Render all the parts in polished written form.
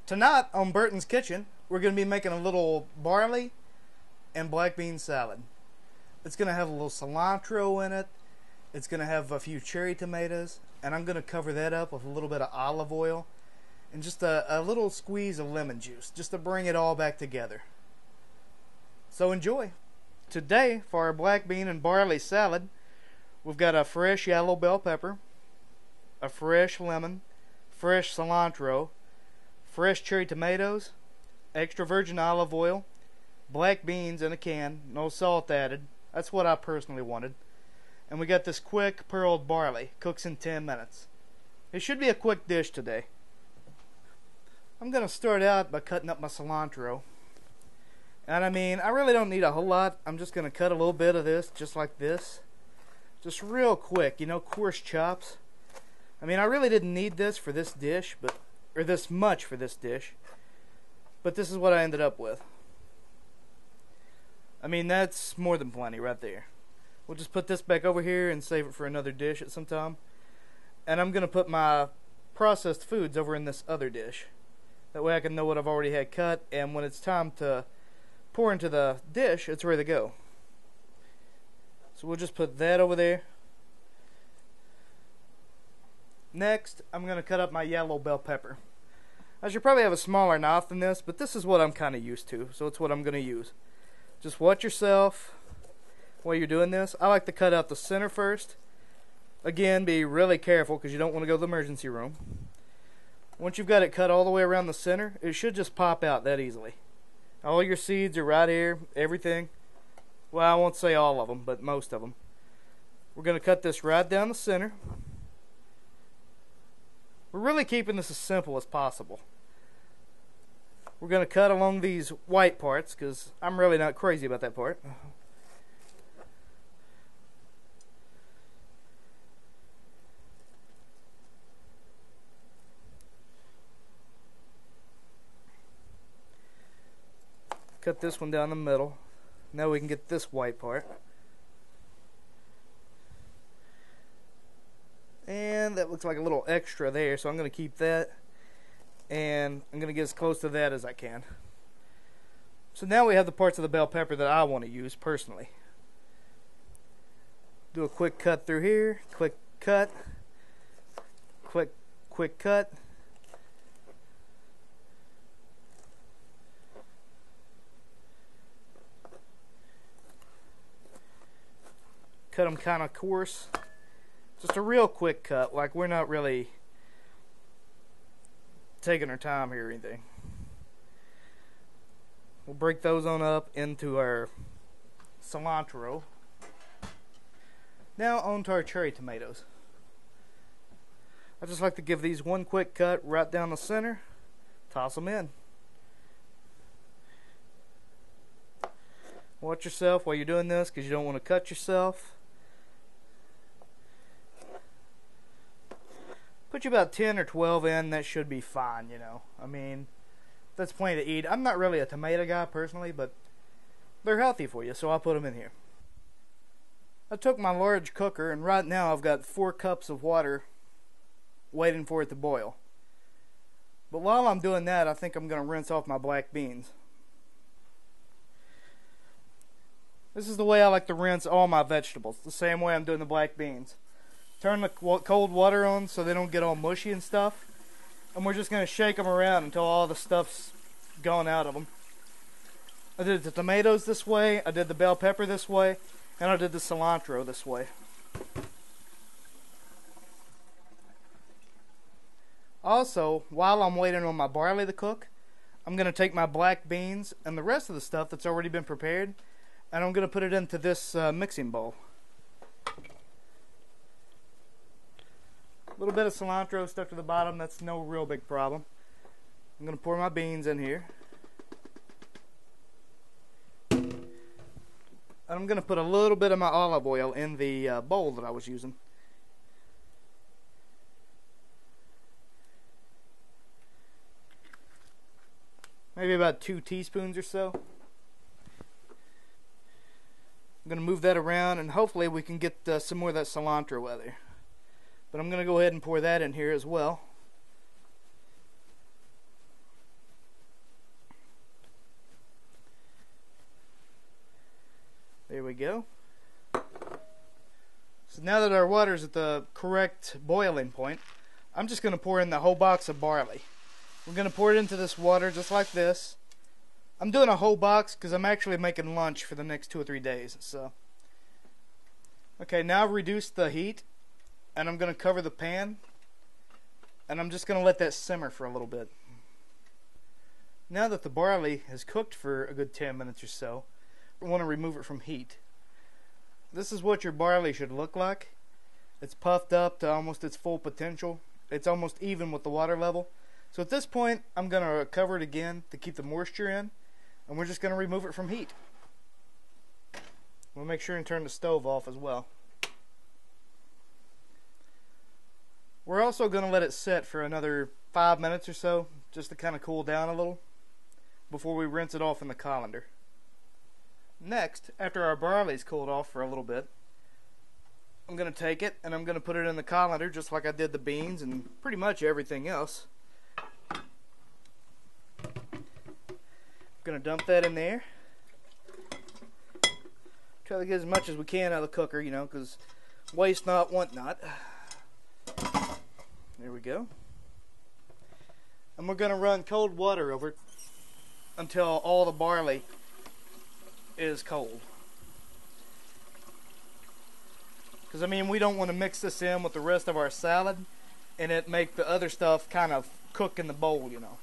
Tonight on Burton's Kitchen, we're going to be making a little barley and black bean salad. It's going to have a little cilantro in it. It's going to have a few cherry tomatoes, and I'm going to cover that up with a little bit of olive oil and just a little squeeze of lemon juice, just to bring it all back together. So enjoy. Today, for our black bean and barley salad, we've got a fresh yellow bell pepper, a fresh lemon, fresh cilantro, fresh cherry tomatoes, extra virgin olive oil, black beans in a can, no salt added. That's what I personally wanted. And we got this quick pearled barley, cooks in 10 minutes. It should be a quick dish today. I'm going to start out by cutting up my cilantro. And I mean, I really don't need a whole lot. I'm just going to cut a little bit of this, just like this. Just real quick, coarse chops. I mean, I really didn't need this for this dish, or this much for this dish. But this is what I ended up with. I mean, that's more than plenty right there. We'll just put this back over here and save it for another dish at some time. And I'm going to put my processed foods over in this other dish. That way I can know what I've already had cut, and when it's time to pour into the dish, it's ready to go. So we'll just put that over there. Next, I'm going to cut up my yellow bell pepper. I should probably have a smaller knife than this, but this is what I'm kind of used to, so it's what I'm going to use. Just watch yourself while you're doing this. I like to cut out the center first. Again, be really careful because you don't want to go to the emergency room. Once you've got it cut all the way around the center, it should just pop out that easily. All your seeds are right here, everything. Well, I won't say all of them, but most of them. We're going to cut this right down the center. We're really keeping this as simple as possible. We're going to cut along these white parts because I'm really not crazy about that part. Cut this one down the middle. Now we can get this white part. And that looks like a little extra there, so I'm going to keep that. And I'm going to get as close to that as I can. So now we have the parts of the bell pepper that I want to use personally. Do a quick cut through here, quick cut, quick cut. Cut them kind of coarse. Just a real quick cut, like we're not really taking our time here or anything. We'll break those on up into our cilantro. Now on to our cherry tomatoes. I just like to give these one quick cut right down the center. Toss them in. Watch yourself while you're doing this because you don't want to cut yourself. Put you about 10 or 12 in, that should be fine, I mean, that's plenty to eat. I'm not really a tomato guy personally, but they're healthy for you, so I'll put them in here. I took my large cooker, and right now I've got 4 cups of water waiting for it to boil. But while I'm doing that, I think I'm going to rinse off my black beans. This is the way I like to rinse all my vegetables, the same way I'm doing the black beans. Turn the cold water on so they don't get all mushy and stuff. And we're just going to shake them around until all the stuff's gone out of them. I did the tomatoes this way, I did the bell pepper this way, and I did the cilantro this way. Also, while I'm waiting on my barley to cook, I'm going to take my black beans and the rest of the stuff that's already been prepared, and I'm going to put it into this mixing bowl. A little bit of cilantro stuck to the bottom, that's no real big problem. I'm going to pour my beans in here. And I'm going to put a little bit of my olive oil in the bowl that I was using. Maybe about 2 teaspoons or so. I'm going to move that around and hopefully we can get some more of that cilantro out there. But I'm going to go ahead and pour that in here as well. we go. So now that our water's at the correct boiling point, I'm just going to pour in the whole box of barley. We're going to pour it into this water just like this. I'm doing a whole box because I'm actually making lunch for the next 2 or 3 days. So, okay, now I've reduced the heat, and I'm going to cover the pan, and I'm just going to let that simmer for a little bit. Now that the barley has cooked for a good 10 minutes or so, we want to remove it from heat. This is what your barley should look like. It's puffed up to almost its full potential. It's almost even with the water level. So at this point, I'm going to cover it again to keep the moisture in, and we're just going to remove it from heat. We'll make sure and turn the stove off as well. We're also going to let it sit for another 5 minutes or so, just to kind of cool down a little, before we rinse it off in the colander. Next, after our barley's cooled off for a little bit, I'm going to take it and I'm going to put it in the colander just like I did the beans and pretty much everything else. I'm going to dump that in there. Try to get as much as we can out of the cooker, you know, because waste not, want not. There we go. And we're going to run cold water over it until all the barley is cold. Because, I mean, we don't want to mix this in with the rest of our salad and it make the other stuff kind of cook in the bowl, you know.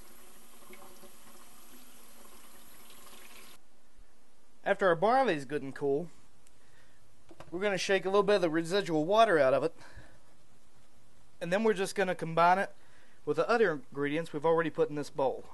After our barley is good and cool, we're going to shake a little bit of the residual water out of it. And then we're just going to combine it with the other ingredients we've already put in this bowl.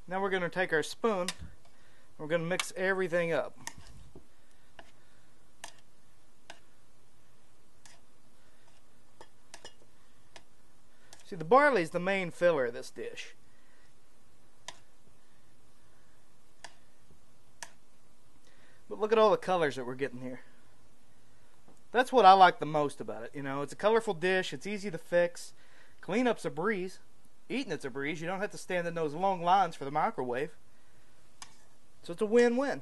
Now we're going to take our spoon and we're going to mix everything up. See, the barley is the main filler of this dish. But look at all the colors that we're getting here. That's what I like the most about it. You know, it's a colorful dish, it's easy to fix, cleanup's a breeze. Eating it's a breeze. You don't have to stand in those long lines for the microwave. So it's a win-win.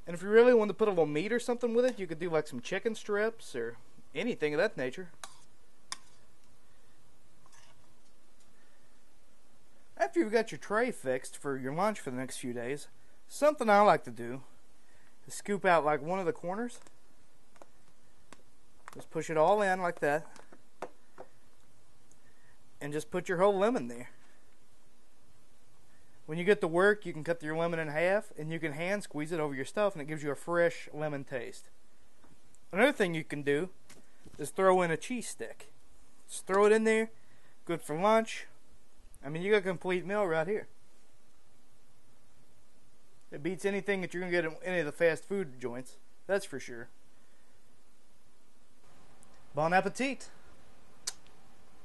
And if you really want to put a little meat or something with it, you could do like some chicken strips or anything of that nature. After you've got your tray fixed for your lunch for the next few days, something I like to do is scoop out like one of the corners. Just push it all in like that. And just put your whole lemon there. When you get to work, you can cut your lemon in half and you can hand squeeze it over your stuff and it gives you a fresh lemon taste. Another thing you can do is throw in a cheese stick. Just throw it in there. Good for lunch. I mean, you got a complete meal right here. It beats anything that you're going to get at any of the fast food joints. That's for sure. Bon appetit.